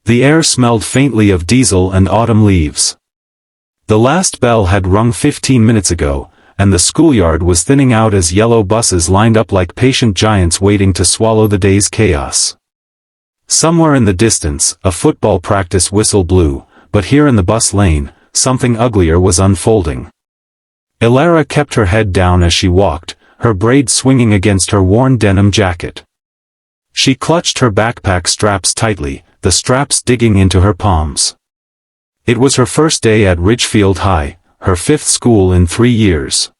The air smelled faintly of diesel and autumn leaves. The last bell had rung 15 minutes ago, and the schoolyard was thinning out as yellow buses lined up like patient giants waiting to swallow the day's chaos. Somewhere in the distance, a football practice whistle blew, but here in the bus lane, something uglier was unfolding. Elara kept her head down as she walked, her braid swinging against her worn denim jacket. She clutched her backpack straps tightly, the straps digging into her palms. It was her first day at Ridgefield High, her 5th school in 3 years.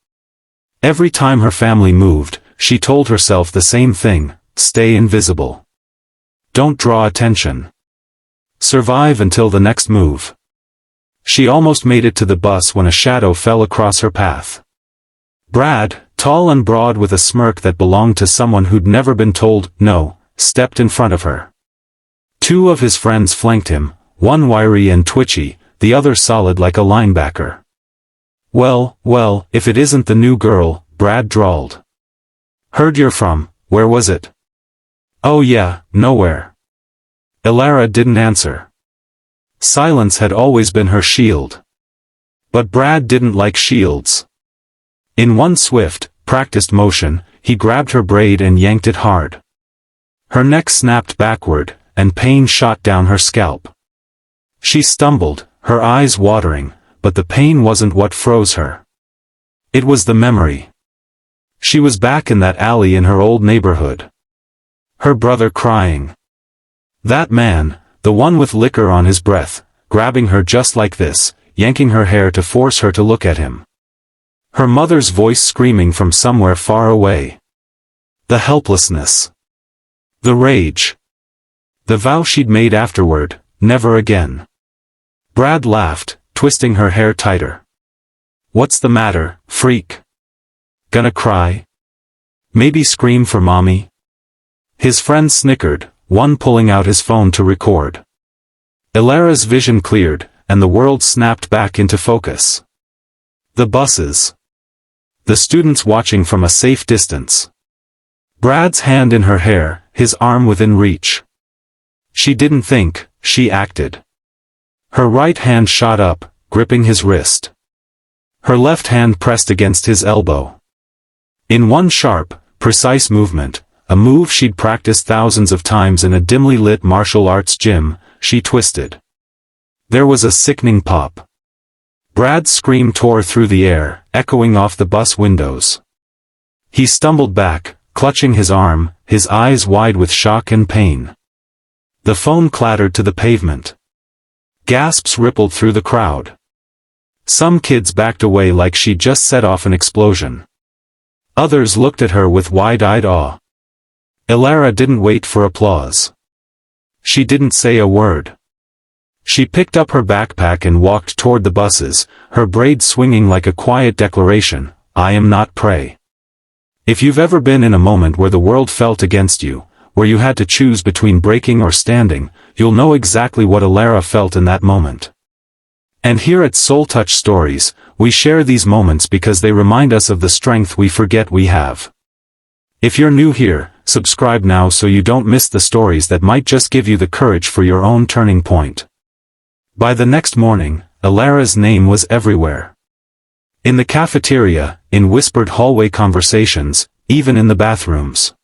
Every time her family moved, she told herself the same thing: stay invisible. Don't draw attention. Survive until the next move. She almost made it to the bus when a shadow fell across her path. Brad, tall and broad with a smirk that belonged to someone who'd never been told no, stepped in front of her. 2 of his friends flanked him, one wiry and twitchy, the other solid like a linebacker. Well, if it isn't the new girl," Brad drawled. "Heard you're from, where was it?" "Oh yeah, nowhere." Elara didn't answer. Silence had always been her shield. But Brad didn't like shields. In one swift, practiced motion, he grabbed her braid and yanked it hard. Her neck snapped backward, and pain shot down her scalp. She stumbled, her eyes watering, but the pain wasn't what froze her. It was the memory. She was back in that alley in her old neighborhood. Her brother crying. That man, the one with liquor on his breath, grabbing her just like this, yanking her hair to force her to look at him. Her mother's voice screaming from somewhere far away. The helplessness. The rage. The vow she'd made afterward, never again. Brad laughed, twisting her hair tighter. "What's the matter, freak? Gonna cry? Maybe scream for mommy?" His friend snickered, one pulling out his phone to record. Elara's vision cleared, and the world snapped back into focus. The buses. The students watching from a safe distance. Brad's hand in her hair, his arm within reach. She didn't think, she acted. Her right hand shot up, gripping his wrist. Her left hand pressed against his elbow. In one sharp, precise movement, a move she'd practiced thousands of times in a dimly lit martial arts gym, she twisted. There was a sickening pop. Brad's scream tore through the air, echoing off the bus windows. He stumbled back, clutching his arm, his eyes wide with shock and pain. The phone clattered to the pavement. Gasps rippled through the crowd. Some kids backed away like she'd just set off an explosion. Others looked at her with wide-eyed awe. Elara didn't wait for applause. She didn't say a word. She picked up her backpack and walked toward the buses, her braid swinging like a quiet declaration: "I am not prey." If you've ever been in a moment where the world felt against you, where you had to choose between breaking or standing, you'll know exactly what Elara felt in that moment. And here at Soul Touch Stories, we share these moments because they remind us of the strength we forget we have. If you're new here, subscribe now so you don't miss the stories that might just give you the courage for your own turning point. By the next morning, Elara's name was everywhere. In the cafeteria, in whispered hallway conversations, even in the bathrooms.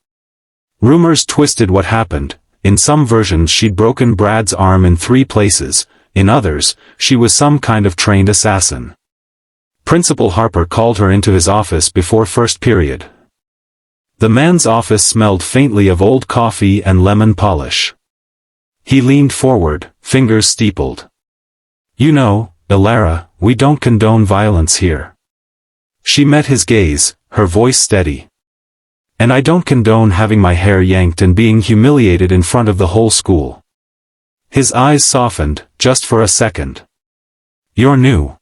Rumors twisted what happened. In some versions she'd broken Brad's arm in 3 places, in others, she was some kind of trained assassin. Principal Harper called her into his office before first period. The man's office smelled faintly of old coffee and lemon polish. He leaned forward, fingers steepled. "You know, Elara, we don't condone violence here." She met his gaze, her voice steady. "And I don't condone having my hair yanked and being humiliated in front of the whole school." His eyes softened, just for a second. "You're new.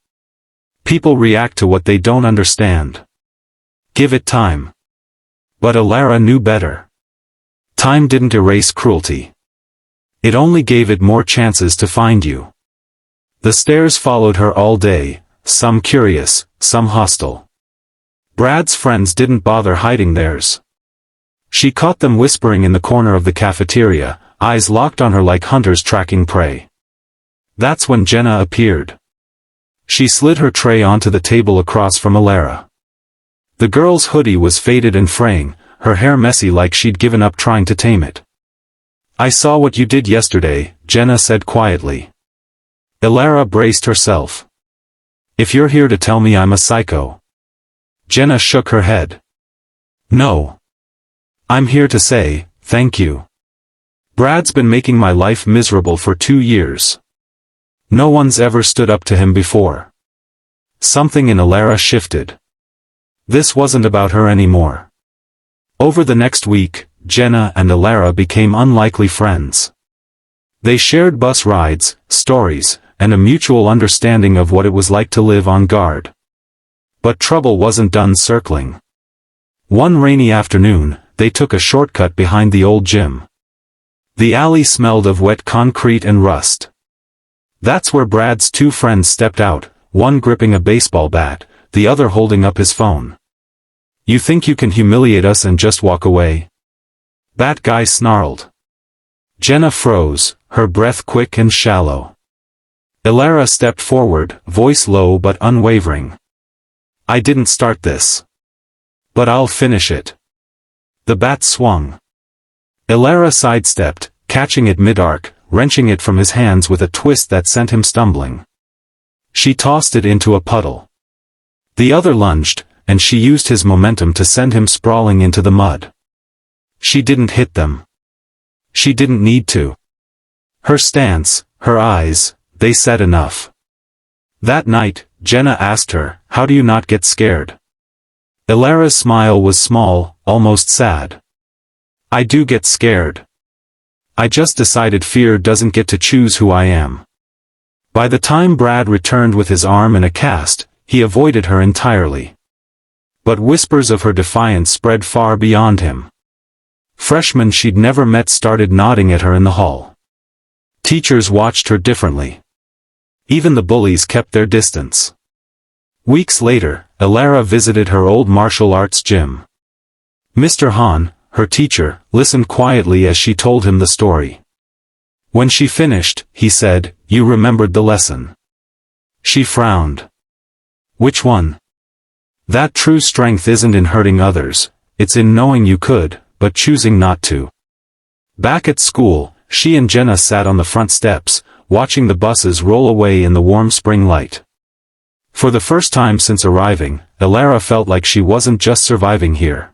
People react to what they don't understand. Give it time." But Elara knew better. Time didn't erase cruelty. It only gave it more chances to find you. The stares followed her all day, some curious, some hostile. Brad's friends didn't bother hiding theirs. She caught them whispering in the corner of the cafeteria, eyes locked on her like hunters tracking prey. That's when Jenna appeared. She slid her tray onto the table across from Alara. The girl's hoodie was faded and fraying, her hair messy like she'd given up trying to tame it. "I saw what you did yesterday," Jenna said quietly. Alara braced herself. "If you're here to tell me I'm a psycho." Jenna shook her head. "No. I'm here to say, thank you. Brad's been making my life miserable for 2 years. No one's ever stood up to him before." Something in Alara shifted. This wasn't about her anymore. Over the next week, Jenna and Alara became unlikely friends. They shared bus rides, stories, and a mutual understanding of what it was like to live on guard. But trouble wasn't done circling. One rainy afternoon, they took a shortcut behind the old gym. The alley smelled of wet concrete and rust. That's where Brad's 2 friends stepped out, one gripping a baseball bat, the other holding up his phone. "You think you can humiliate us and just walk away?" that guy snarled. Jenna froze, her breath quick and shallow. Alara stepped forward, voice low but unwavering. "I didn't start this. But I'll finish it." The bat swung. Alara sidestepped, catching it mid-arc, wrenching it from his hands with a twist that sent him stumbling. She tossed it into a puddle. The other lunged, and she used his momentum to send him sprawling into the mud. She didn't hit them. She didn't need to. Her stance, her eyes, they said enough. That night, Jenna asked her, "How do you not get scared?" Alara's smile was small, almost sad. "I do get scared. I just decided fear doesn't get to choose who I am." By the time Brad returned with his arm in a cast, he avoided her entirely. But whispers of her defiance spread far beyond him. Freshmen she'd never met started nodding at her in the hall. Teachers watched her differently. Even the bullies kept their distance. Weeks later, Alara visited her old martial arts gym. Mr. Han, her teacher, listened quietly as she told him the story. When she finished, he said, "You remembered the lesson." She frowned. "Which one?" "That true strength isn't in hurting others, it's in knowing you could, but choosing not to." Back at school, she and Jenna sat on the front steps, watching the buses roll away in the warm spring light. For the first time since arriving, Alara felt like she wasn't just surviving here.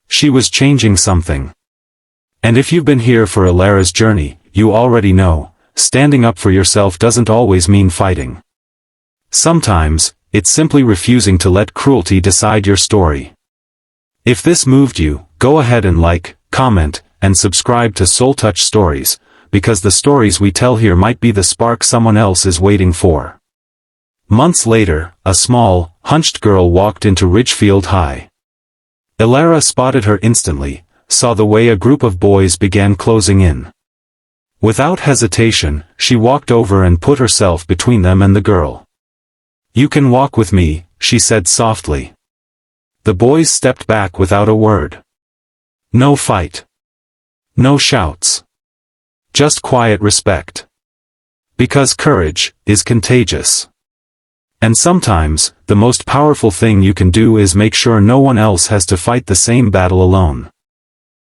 She was changing something. And if you've been here for Alara's journey, you already know, standing up for yourself doesn't always mean fighting. Sometimes, it's simply refusing to let cruelty decide your story. If this moved you, go ahead and like, comment, and subscribe to Soul Touch Stories, because the stories we tell here might be the spark someone else is waiting for. Months later, a small, hunched girl walked into Ridgefield High. Alara spotted her instantly, saw the way a group of boys began closing in. Without hesitation, she walked over and put herself between them and the girl. "You can walk with me," she said softly. The boys stepped back without a word. No fight. No shouts. Just quiet respect. Because courage is contagious. And sometimes, the most powerful thing you can do is make sure no one else has to fight the same battle alone.